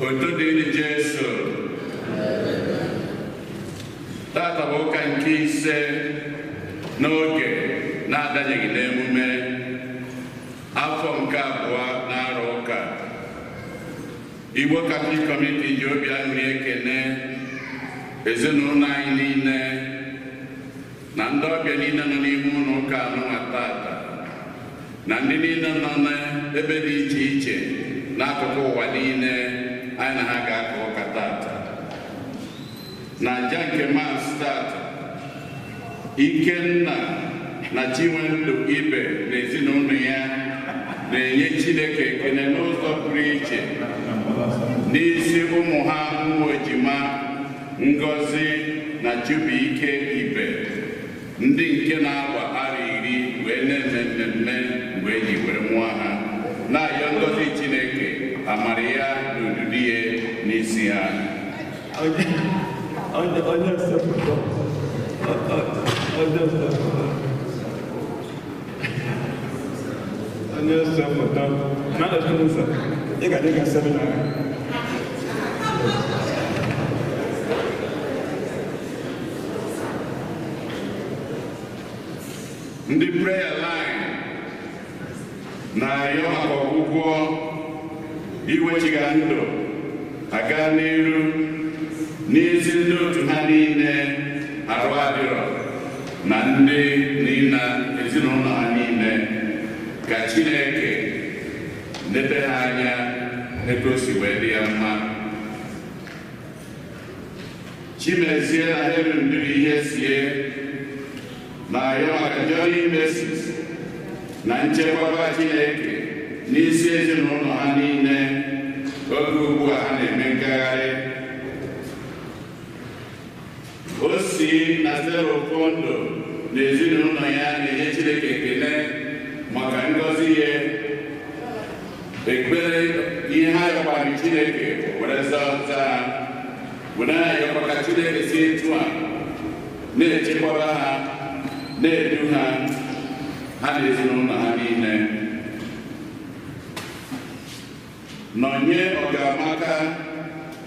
otu dị Jesu tata bụ ụka nke ise n'oge na-adanyeghị n'emume afọ nke abụọ n'arọ ụka. Igbo Catholic Community ji obi aṅụrị ekene ezinụlọ anyị niile na ndị ọbịa niile nọ n'ime ụlọ ụka anụnwa tata na ndị niile nọ n'ebe dị iche iche n'akụkụ ụwa niile anyị na ha ga-aka ụka tata. Na aja nke Maasị tata, Ikenna na Chinwendu Ibe na ezinụlọ ya na-enye Chineke ekele n'ụzọ pụrụ iche n'isi ụmụ ha ụmụ ejima Ngozi na Chibuike Ibe, ndị nke na-agba arọ 10 wee na-eme mmemme mgbe eji were mụọ ha, na-ayọ ngọzi Chineke amara ya na odudu ya n'isi ha. Ndị prayer line na-ayọ maka ọgwụgwọ iwechiga ndụ aga n'iru n'ezi ndị otu ha niile arụ adịrọ na ndị niile ezinụlọ ha niile, ka Chineke lete ha anya etu o si wee dị ya mma. Chimezie na Helen ndiri ihe sie na-ayọ maka Johnny Moses na nchekwaba Chineke n'isi ezinụlọ ha niile oge ugbu a ha na-eme ngagharị. O si na Zerofondo na ezinụlọ ya na-enye Chineke ekele maka ngọzi ya, ekpere ihe ha yọkwara Chineke were zọpụta ha, were ayọkwa ka Chineke si etu a na-echekwaba ha, na-edu ha na ezinụlọ ha niile. Nọnye Ọgamaka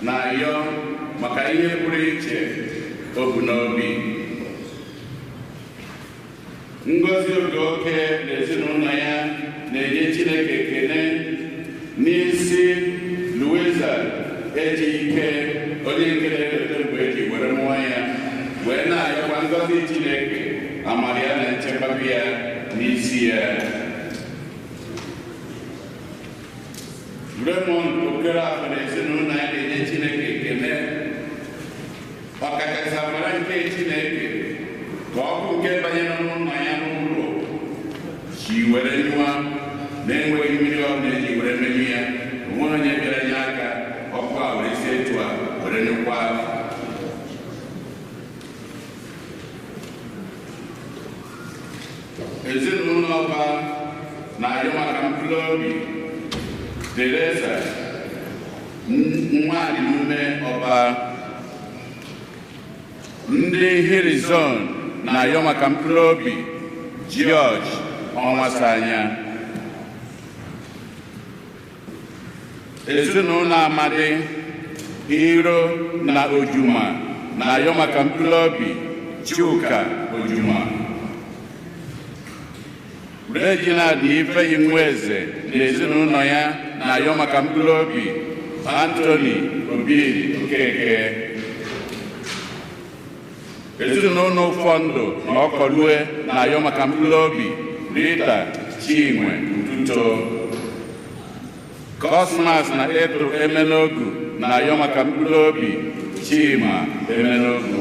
na-ayọ maka ihe pụrụ iche o bu n'obi. Ngozi Oge na ezinụlọ ya na-enye Chineke ekele n'isi Luisa Ejike, onye nke na-edote mgbe eji were mụọ ya, wee na-ayọkwa ngọzi Chineke amara ya na nchekwaba ya n'isi ya. Raymond Okerafọ na ezinụlọ ya na-enye Chineke ekele ọkachasị amara nke Chineke ka ọkụ nke banyere n'ụlọ ya n'ụlọ ji were nyụọ na-enweghị mmiri ọ na-eji were menyu ya. Onwe onye bịara nye aka ọkụ a were si etu a were nyụkwa. Ezinụlọ Ọba na-ayọ maka mkpụrụ obi Teresa nwaanyị mume Ọba. Ndị Hirizon na-ayọ maka mkpụrụ obi George Ọnwasanya. Ezinụlọ Amadi Iro na Ojuma na-ayọ maka mkpụrụ obi Chuka Ojuma. Reginald Ifeyi Nweze na ezinụlọ ya na-ayọ maka mkpụrụ obi Anthony Obiri Okeke. Ezinụlọ Ụfọndụ na Ọkọlue na-ayọ maka mkpụrụ obi Rita Chinwe Ututo. Cosmas na Eto Emenogu na-ayọ maka mkpụrụ obi Chima Emenogu.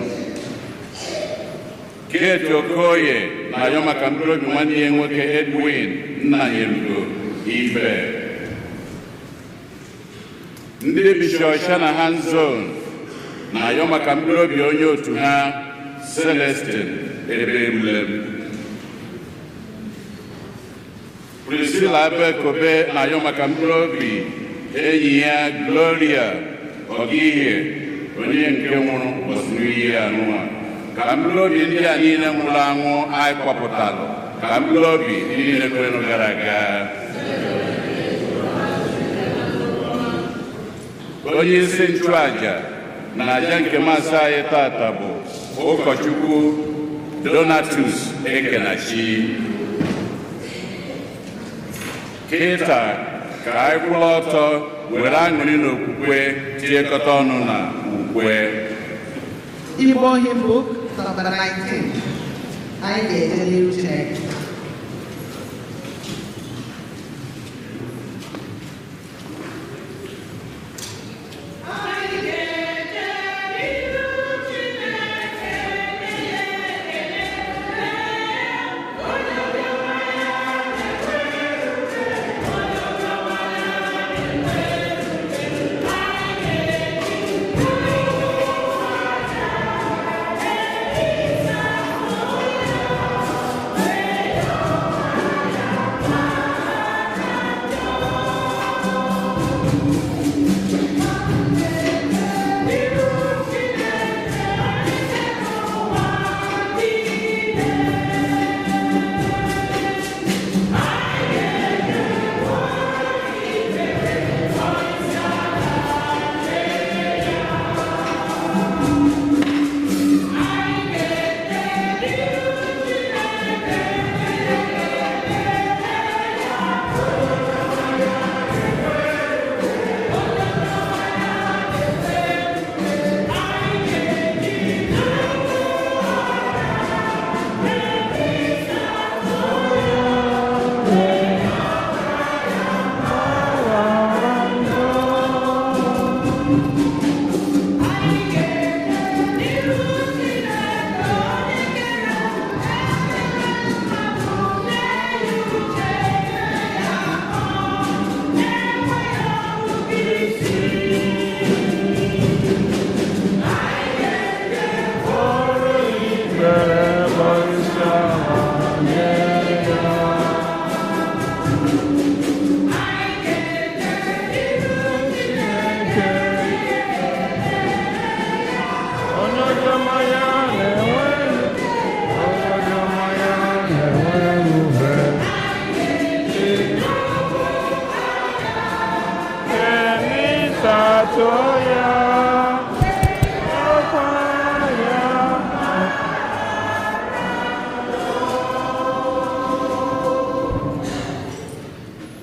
Kate Okoye na-ayọ maka mkpụrụ obi nwanne ya nwoke Edwin Nnanyelugo Ibe. Ndị Bishọp Shanahan Zone na-ayọ maka mkpụrụ obi onye otu ha Celestine Ebemulem. Priscilla Abekobe na-ayọ maka mkpụrụ obi enyi ya Gloria Ogihie, onye nke nwụrụ ụbọchị ihe anụwa. Ka mkpụrụ obi ndị a niile nwụrụ anwụ anyị kpọpụtalụ, ka mkpụrụ obi ndị niile kwerenụ gara aga. onye isi nchụaja na aja nke masị anyị tata bụ ụkọchukwu Donatus Ekenachi. Kịta ka anyị kwụrụ ọtọ were aṅụrị na okwukwe tiekọta ọnụ na ukwe. Igbo Hymn Book number 19. Anyị ga-eje n'ihu Chineke.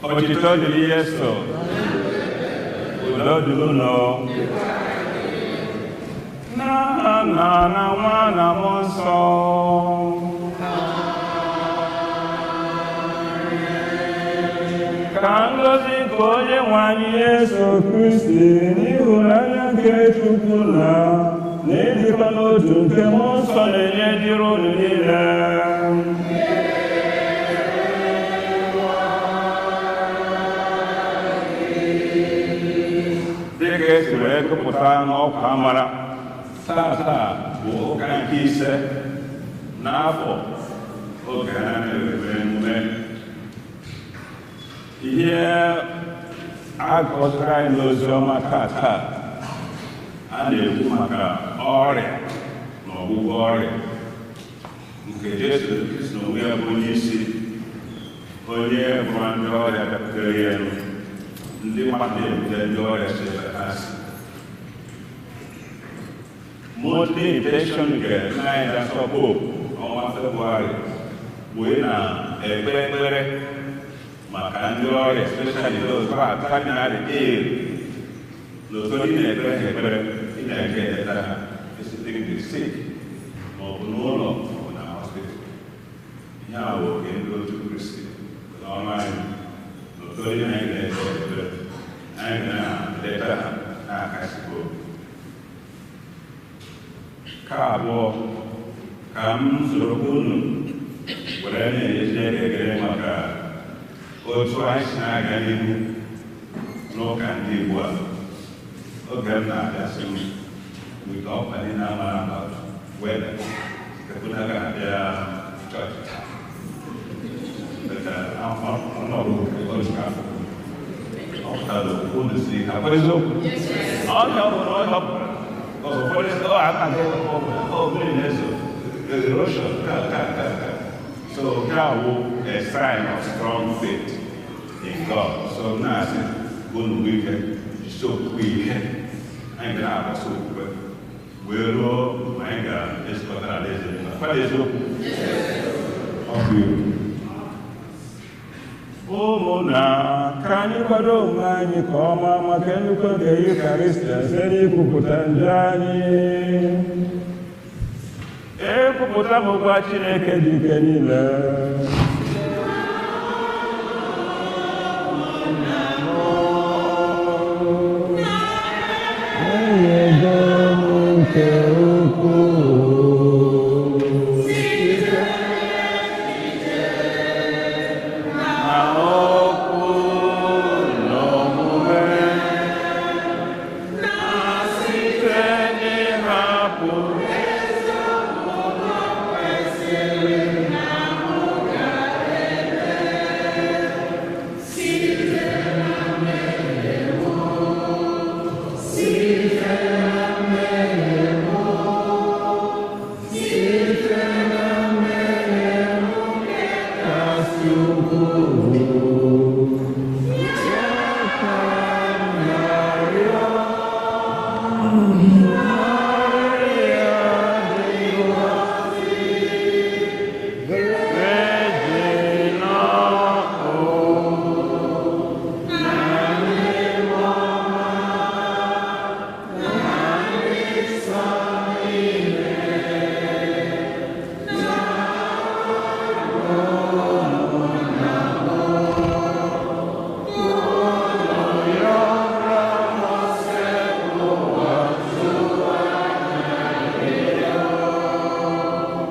Otito dịrị Yesu, udo dịrị unu. Na nwa na mmụọ nsọ. Ka ngọzi nke Onyenwe anyị Yesu Kristi n'ịhụnanya nke Chukwu na ịdịkọ n'otu nke mmụọ nsọ na-enye dịrị unu niile. Dịka esi wee gụpụta n'ọkwa amara, taa bụ ụka nke ise n'afọ oge ha na-ewere emume. Ihe a gọziri anyị n'ozi ọma taa a na-ekwu maka ọrịa na ọgwụgwọ ọrịa nke Jesu Kristi n'onwe ya bụ onye isi, onye gwọrọ ndị ọrịa bịakwutere ya elu, ndị mmadụ ebute ndị ọrịa si ebe ha si. Monthly intention nke anyị dasọ Pope ọnwa Febụwarị bụ na-ekpe ekpere maka ndị ọrịa, especially those who are terminally ill. N'otu ndị na-ekpere ha ekpere, ị na-eje eleta ha visiting the sick ma ọ bụ n'ụlọ ma ọ bụ na hospital. Ihe a bụ oge ndị otu Kristi n'ọrụ anyị. N'otu ndị anyị na-eje ekpere, anyị na-eleta ha na-akasi obi. Ka abụọ, ka m soro unu were na-enye Chineke ekele maka otu anyị si na-aga n'ihu n'ụka ndị Igbo a. Oge m na-abịasị m wite ọkpali na-amara about weda kepụta ga-abịa chọọchị taa. Ọnọdụ otu afọ ọ pụtara unu si ha kwa eziokwu. Ọ họpụrụ ụfọdụ ndị aka mmiri na-eso erosion so that will a sign of strong faith in God. So now unu ike jisi okwukwe ike anyị ga na-agbasa okwukwe wee ruo ma anyị ga-ezukọta n'alaeze Nna. Kwa eziokwu ọ bụ iwu. Ụmụnna, ka anyị kwado onwe anyị ka ọma maka nnukwu oge Eucharistia site n'ikwupụta njọ anyị. Ekwupụta bụkwa Chineke dị ike niile.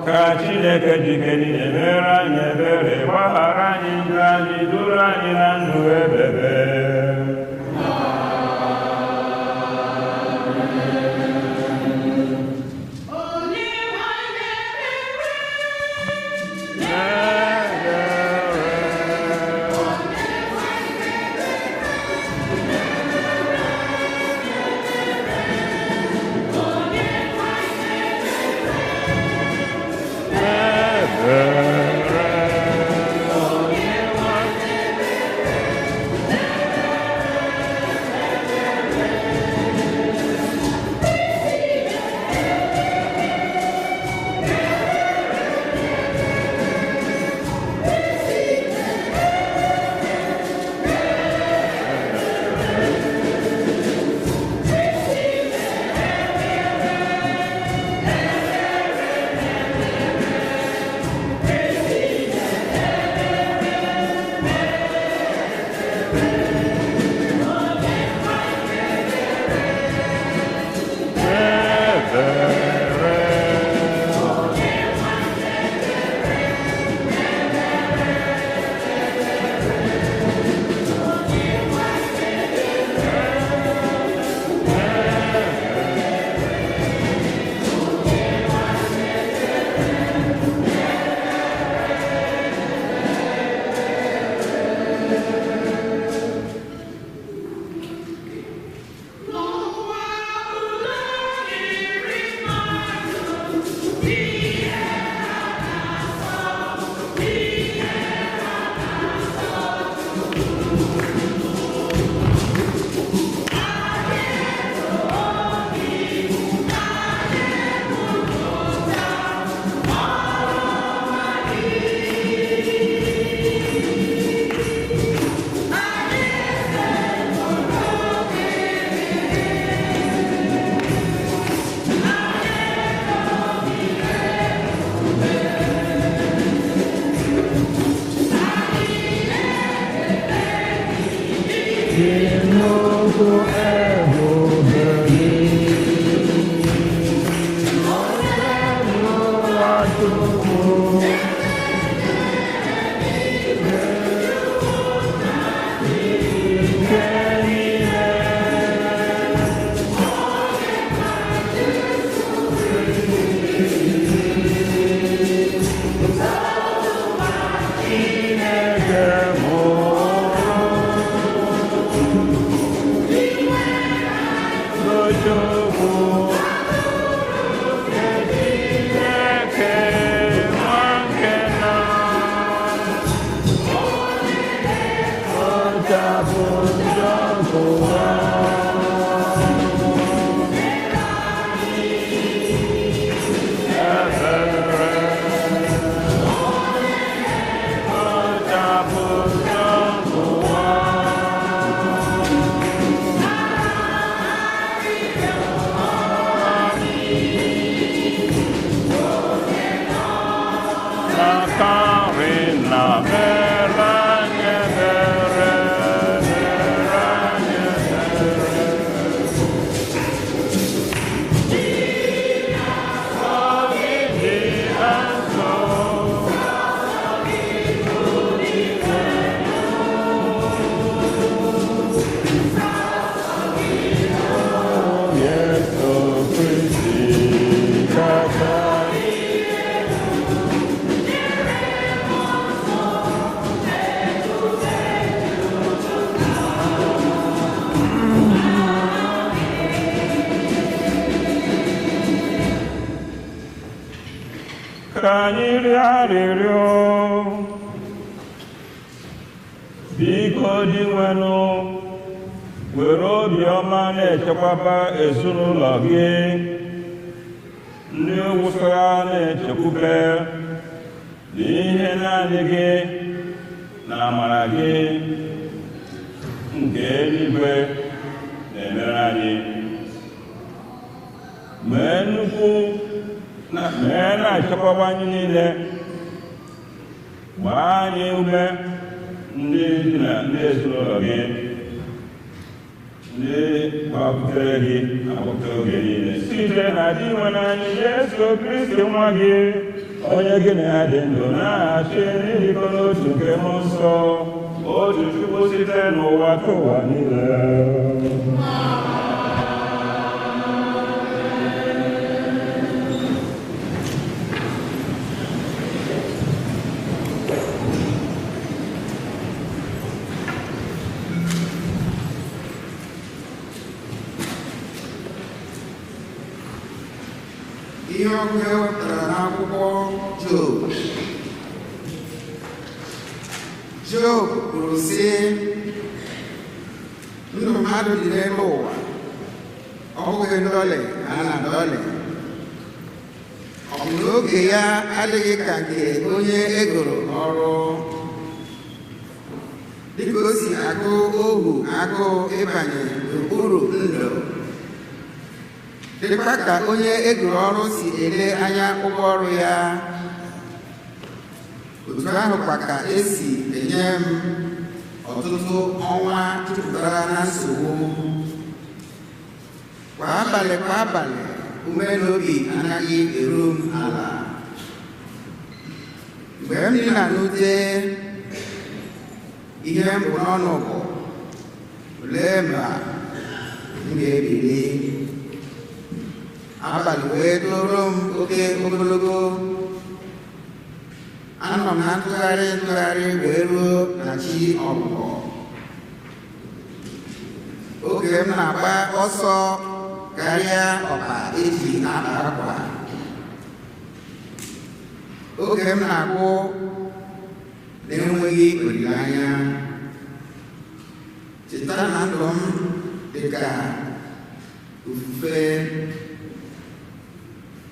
Ka Chineke dike niile mere anyị ebere, gbaghara anyị njọ anyị, duru anyị na ndụ ebebe. We ka anyị rịọ arịrịọ. Biko dị nwenụ, were obiọma na-echekwaba ezinụlọ gị, ndị wụsara na-echekwube n'ihe naanị gị na amara gị nke eluigwe na-emere anyị. Mee nnukwu na-echekwaba anyị niile, gbaa anyị ume ndị ezinụlọ gị, ndị gbapụtere gị agbapụta oge niile, site na dị nwere anyị Yesu Kristi nwa gị, onye gị na ya dị ndụ na-achị n'ịdịkọ n'otu nke mmụọ nsọ, otu Chukwu site n'ụwa ka ụwa niile. Ihe ọgụ ewepụtara n'akwụkwọ Job kwuru sị, ndụ mmadụ dị n'elu ụwa ọ bụghị ndọlị a na-adọlị, ọ bụ n'oge ya adịghị ka nke onye egoro ọrụ, dịka o si agụ ohu agụụ ịbanye n'okpuru ndụ, dịkwa ka onye egoro ọrụ si ele anya ụgwọ ọrụ ya, otu ahụkwa ka esi enye m ọtụtụ ọnwa jupụtara na nsogbu. Kwa abalị ume n'obi anaghị eru m ala. Mgbe m dị na n'ute, ihe m bụ n'ọnụ bụ, olee mgbe m ga-ebili. Abalị wee tụrụ m oke ogologo, anọ m na ntụgharị wee ruo na chi ọbụbọ. Oge m na-agba ọsọ karịa ọkpa eji akpa akwa, oge m na-agwụ na-enweghị olileanya. Cheta na ndụ m dị ka ufufe,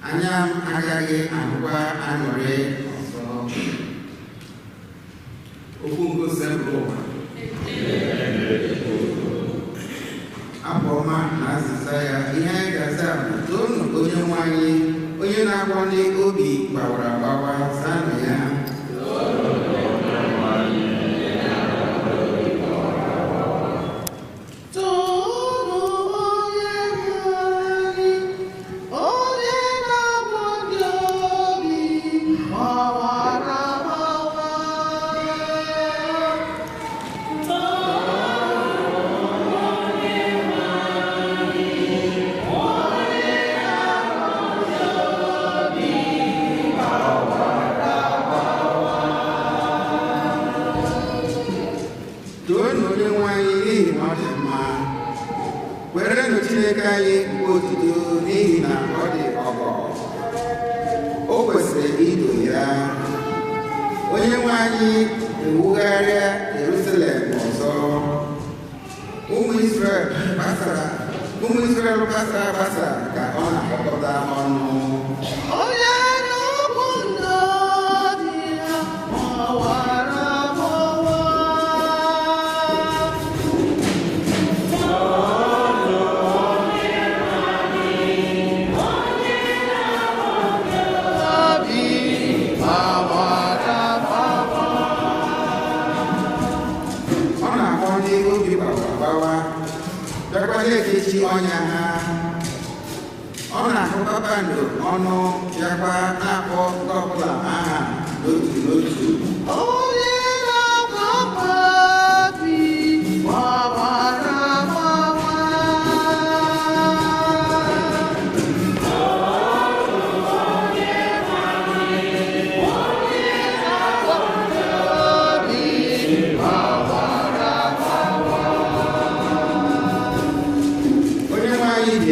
anya m agaghị ahụkwa aṅụrị ọzọ. Okwu ngosi bụ ụwa. Abụ ọma na azịza ya, ihe anyị ga-aza bụ toonu onye nwe anyị, onye na-agwọ ndị obi gbawara agbawa, zanụ ya. Chineke anyị bụ otuto n'ihi na ọ dị ọgọ, o kwesịrị ido ya. Onye nwe anyị ewugharịa Jerusalem ọzọ. Ụmụ Israel gbasara ka ọ na-akpọkọta ọnụ. Ekechi ọnya ha, ọ na-ahụ kpakpando ọnụ yakwa na-akpọ ndị ọbụla aha n'otu n'otu. Onye na-agbapụ obi gbawara agbawa.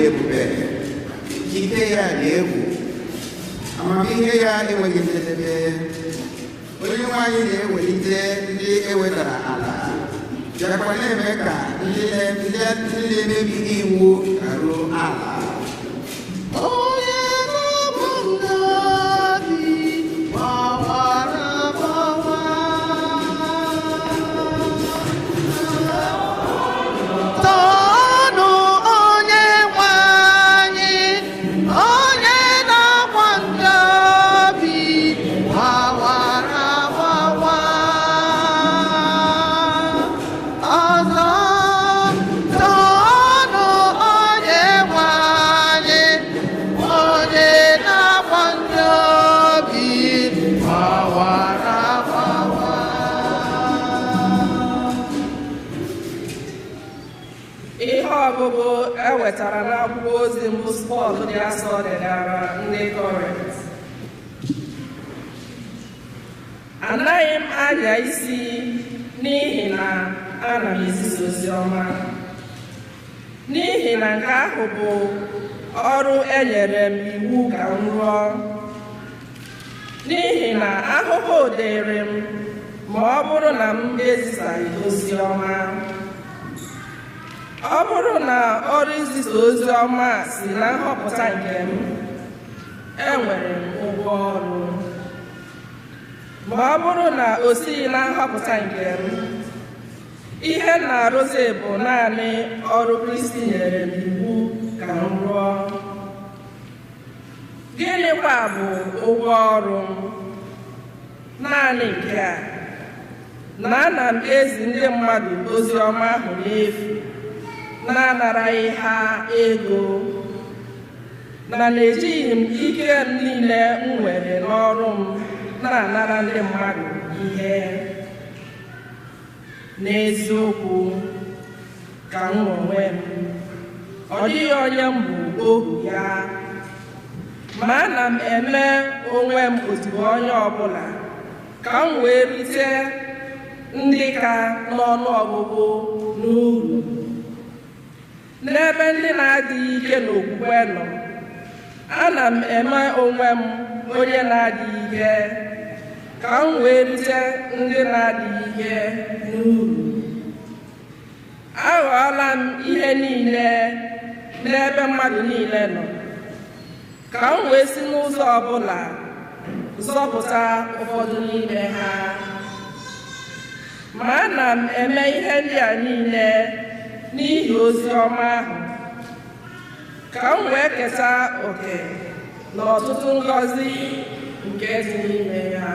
Ebube, ike ya dị egwu, amamihe ya enweghị njedebe. Onye nwe anyị na-ewelite ndị ewetara ala, bịakwa na-eme ka ndị na-emebi iwu garuo ala. ọgụgụ ewetara n'akwụkwọ ozi mbụ Pọl dị asọ degara ndị Kọrint. Anaghị m anya isi n'ihi na ana m ezisa ozi ọma, n'ihi na nke ahụ bụ ọrụ enyere m iwu ka m rụọ, n'ihi na ahụhụ dịrị m ma ọ bụrụ na m ezisaghị ozi ọma. Ọ bụrụ na ọrụ izisa ozi ọma si na nhọpụta nke m, enwere m ụgwọ ọrụ. Ma ọ bụrụ na o sighị na nhọpụta nke m, ihe m na-arụzi bụ naanị ọrụ Kristi nyere m iwu ka m rụọ. Gịnịkwa bụ ụgwọ ọrụ m? Naanị nke a, na ana m ezi ndị mmadụ ozi ọma ahụ n'efu, na-anaraghị ha ego, na na-ejighị m ike m niile m nwere n'ọrụ m na-anara ndị mmadụ ihe. N'eziokwu ka m onwe m, ọ dịghị onye m bụ ohu ya, ma ana m eme onwe m odibo onye ọbụla ka m wee rite ndị ka n'ọnụ ọgụgụ n'uru. N'ebe ndị na-adịghị ike n'okwukwe nọ, ana m eme onwe m onye na-adịghị ike ka m wee rite ndị na-adịghị ike n'uru. Aghọọla m ihe niile n'ebe mmadụ niile nọ ka m wee si n'ụzọ ọbụla zọpụta ụfọdụ n'ime ha. Ma ana m eme ihe ndị a niile n'ihi ozi ọma ahụ, ka m wee keta oke n'ọtụtụ ngọzi nke dị n'ime ya.